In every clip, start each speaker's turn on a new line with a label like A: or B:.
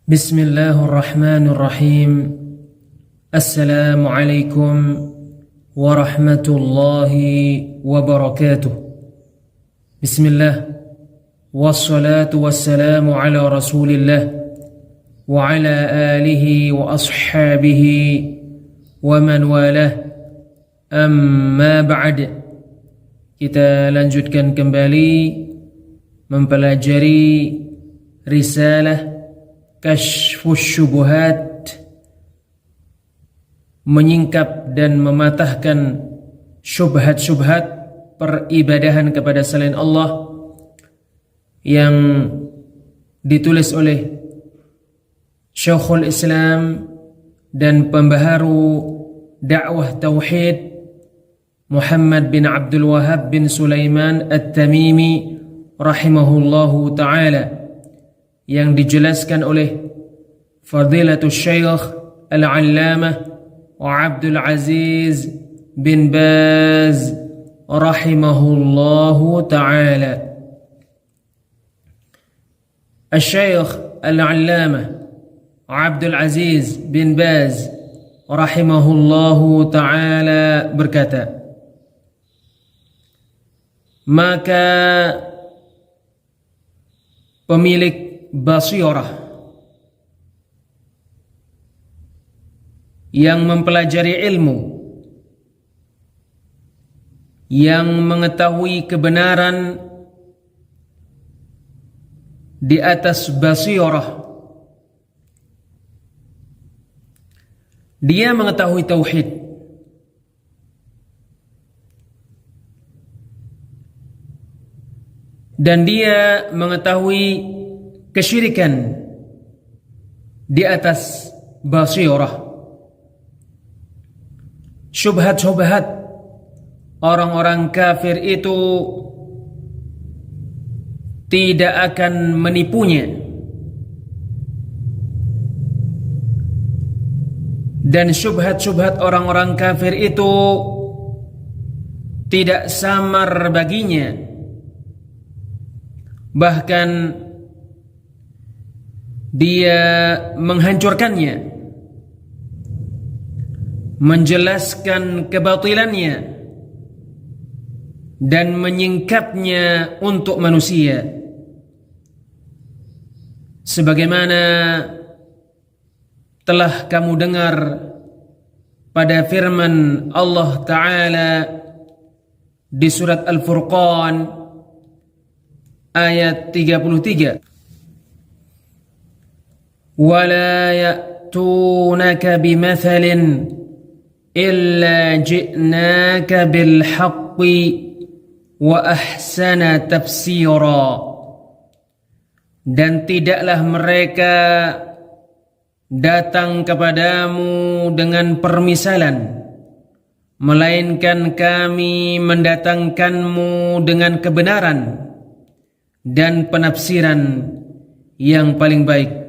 A: Bismillahirrahmanirrahim. Assalamualaikum warahmatullahi wabarakatuh. Bismillah. Wassalatu wassalamu ala rasulillah wa ala alihi wa ashabihi wa man walah. Amma ba'd. Kita lanjutkan kembali mempelajari risalah Kashfus Syubuhat, menyingkap dan mematahkan syubhat-syubhat peribadahan kepada selain Allah yang ditulis oleh Syekhul Islam dan pembaharu dakwah tauhid Muhammad bin Abdul Wahhab bin Sulaiman At-Tamimi rahimahullahu ta'ala, yang dijelaskan oleh Fadilatul Syekh Al-Allamah Abdul Aziz bin Baz rahimahullahu ta'ala. Al-Syekh Al-Allamah Abdul Aziz bin Baz rahimahullahu ta'ala berkata, maka pemilik basirah yang mempelajari ilmu, yang mengetahui kebenaran di atas basirah, dia mengetahui tauhid, dan dia mengetahui kesyirikan di atas basirah. Syubhat-syubhat orang-orang kafir itu tidak akan menipunya, dan syubhat-syubhat orang-orang kafir itu tidak samar baginya, bahkan dia menghancurkannya, menjelaskan kebatilannya, dan menyingkapnya untuk manusia, sebagaimana telah kamu dengar pada firman Allah Ta'ala di surat Al-Furqan ayat 33, وَلَا يَأْتُونَكَ بِمَثَلٍ إِلَّا جِئْنَاكَ بِالْحَقِّ وَأَحْسَنَ تَفْسِيرًا. Dan tidaklah mereka datang kepadamu dengan permisalan, melainkan kami mendatangkanmu dengan kebenaran dan penafsiran yang paling baik.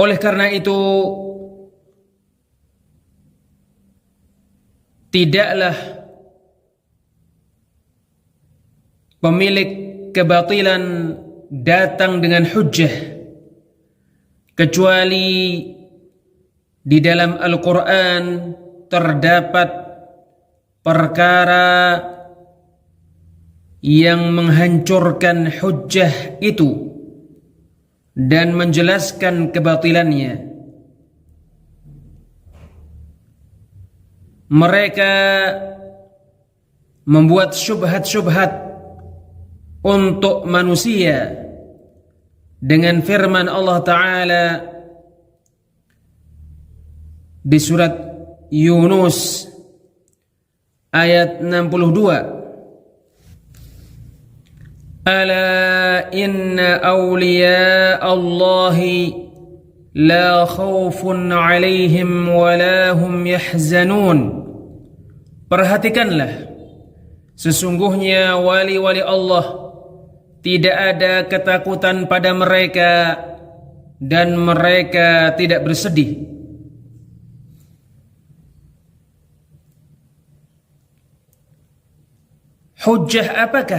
A: Oleh karena itu, tidaklah pemilik kebatilan datang dengan hujjah kecuali di dalam Al-Quran terdapat perkara yang menghancurkan hujjah itu dan menjelaskan kebatilannya. Mereka membuat syubhat-syubhat untuk manusia dengan firman Allah Ta'ala di surat Yunus ayat 62, Ala inna awliya Allahi la khawfun alaihim wa la hum yahzanun. Perhatikanlah, sesungguhnya wali-wali Allah tidak ada ketakutan pada mereka dan mereka tidak bersedih. Hujjah apakah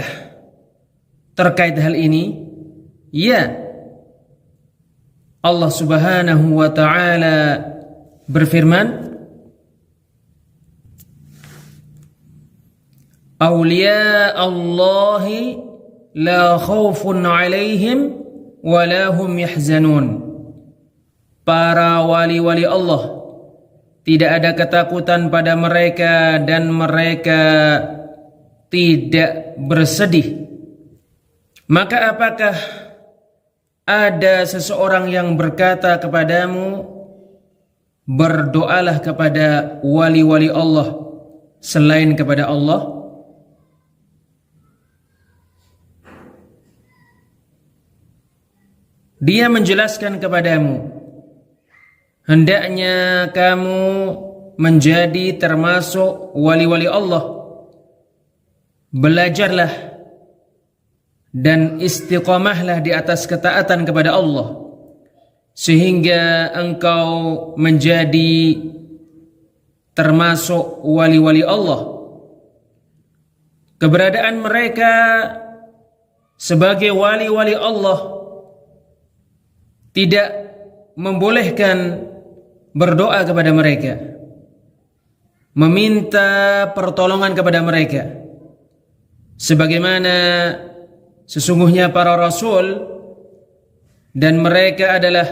A: terkait hal ini? Ya, Allah Subhanahu wa ta'ala berfirman, Awliya Allahi la khawfun alaihim wa la hum yahzanun. Para wali-wali Allah, tidak ada ketakutan pada mereka dan mereka tidak bersedih. Maka apakah ada seseorang yang berkata kepadamu, berdoalah kepada wali-wali Allah selain kepada Allah? Dia menjelaskan kepadamu, hendaknya kamu menjadi termasuk wali-wali Allah. Belajarlah dan istiqamahlah di atas ketaatan kepada Allah, sehingga engkau menjadi termasuk wali-wali Allah. Keberadaan mereka sebagai wali-wali Allah tidak membolehkan berdoa kepada mereka, meminta pertolongan kepada mereka, sebagaimana sesungguhnya para rasul dan mereka adalah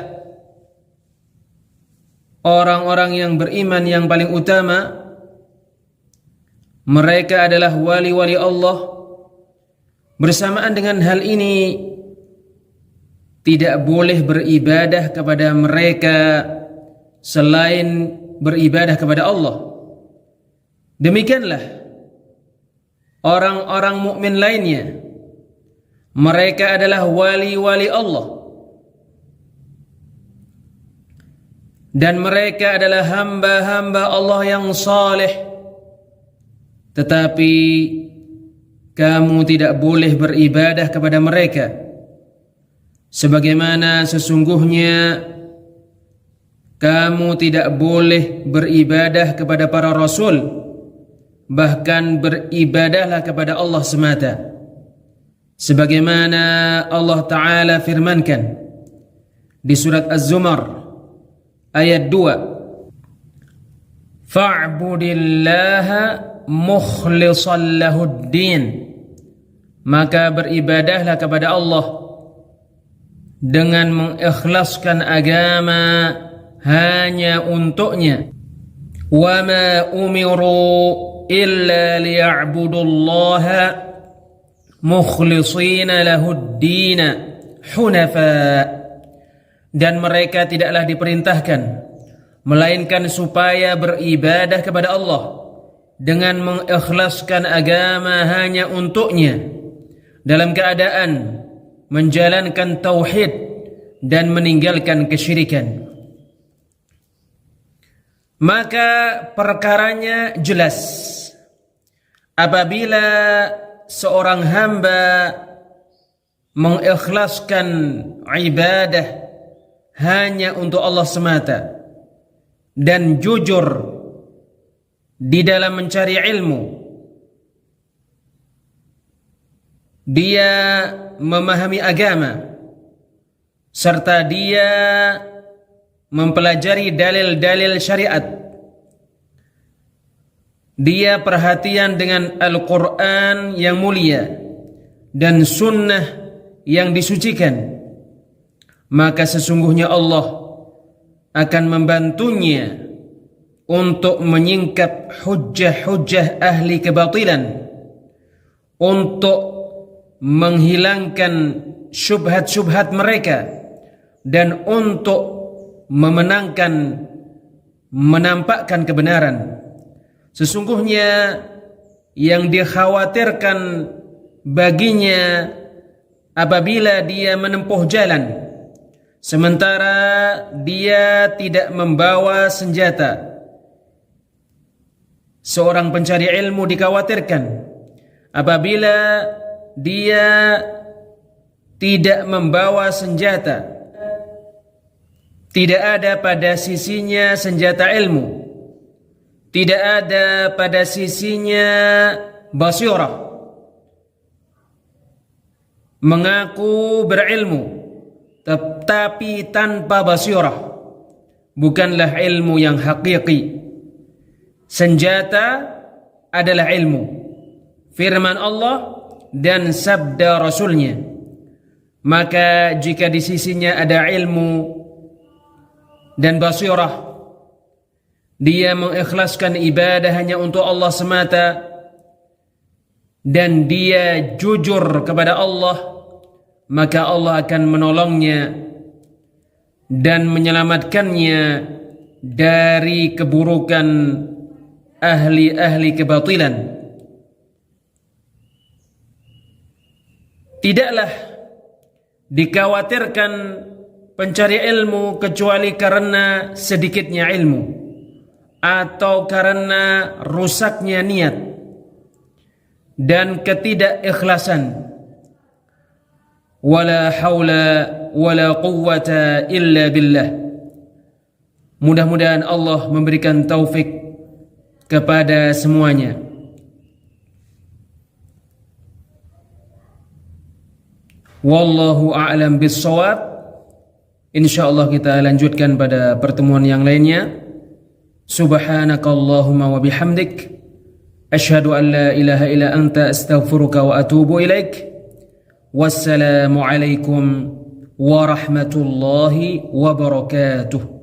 A: orang-orang yang beriman yang paling utama. Mereka adalah wali-wali Allah. Bersamaan dengan hal ini, tidak boleh beribadah kepada mereka selain beribadah kepada Allah. Demikianlah orang-orang mukmin lainnya. Mereka adalah wali-wali Allah, dan mereka adalah hamba-hamba Allah yang saleh. Tetapi kamu tidak boleh beribadah kepada mereka, sebagaimana sesungguhnya kamu tidak boleh beribadah kepada para rasul, bahkan beribadahlah kepada Allah semata. Sebagaimana Allah Ta'ala firmankan di surat Az-Zumar ayat 2, Fa'budillaha mukhlishan lahuddin. Maka beribadahlah kepada Allah dengan mengikhlaskan agama hanya untuknya. Wa ma umiru illa liya'budullaha mukhlishina lahuddin hunafa. Dan mereka tidaklah diperintahkan melainkan supaya beribadah kepada Allah dengan mengikhlaskan agama hanya untuknya, dalam keadaan menjalankan tauhid dan meninggalkan kesyirikan. Maka perkaranya jelas, apabila seorang hamba mengikhlaskan ibadah hanya untuk Allah semata dan jujur di dalam mencari ilmu, dia memahami agama, serta dia mempelajari dalil-dalil syariat, dia perhatian dengan Al-Quran yang mulia dan sunnah yang disucikan, maka sesungguhnya Allah akan membantunya untuk menyingkap hujjah-hujjah ahli kebatilan, untuk menghilangkan syubhat-syubhat mereka, dan untuk menampakkan kebenaran. Sesungguhnya yang dikhawatirkan baginya apabila dia menempuh jalan sementara dia tidak membawa senjata. Seorang pencari ilmu dikhawatirkan apabila dia tidak membawa senjata, tidak ada pada sisinya senjata ilmu, tidak ada pada sisinya basirah, mengaku berilmu tetapi tanpa basirah, bukanlah ilmu yang hakiki. Senjata adalah ilmu, firman Allah dan sabda Rasulnya. Maka jika di sisinya ada ilmu dan basirah, dia mengikhlaskan ibadah hanya untuk Allah semata, dan dia jujur kepada Allah, maka Allah akan menolongnya dan menyelamatkannya dari keburukan ahli-ahli kebatilan. Tidaklah dikhawatirkan pencari ilmu kecuali karena sedikitnya ilmu atau karena rusaknya niat dan ketidakikhlasan. Wala haula wala quwwata illa billah. Mudah-mudahan Allah memberikan taufik kepada semuanya. Wallahu a'lam bis-shawab. Insyaallah kita lanjutkan pada pertemuan yang lainnya. Subhanakallahumma wa bihamdik, asyhadu an la ilaha illa anta, astaghfiruka wa atubu ilaik. Wassalamu alaikum warahmatullahi wabarakatuh.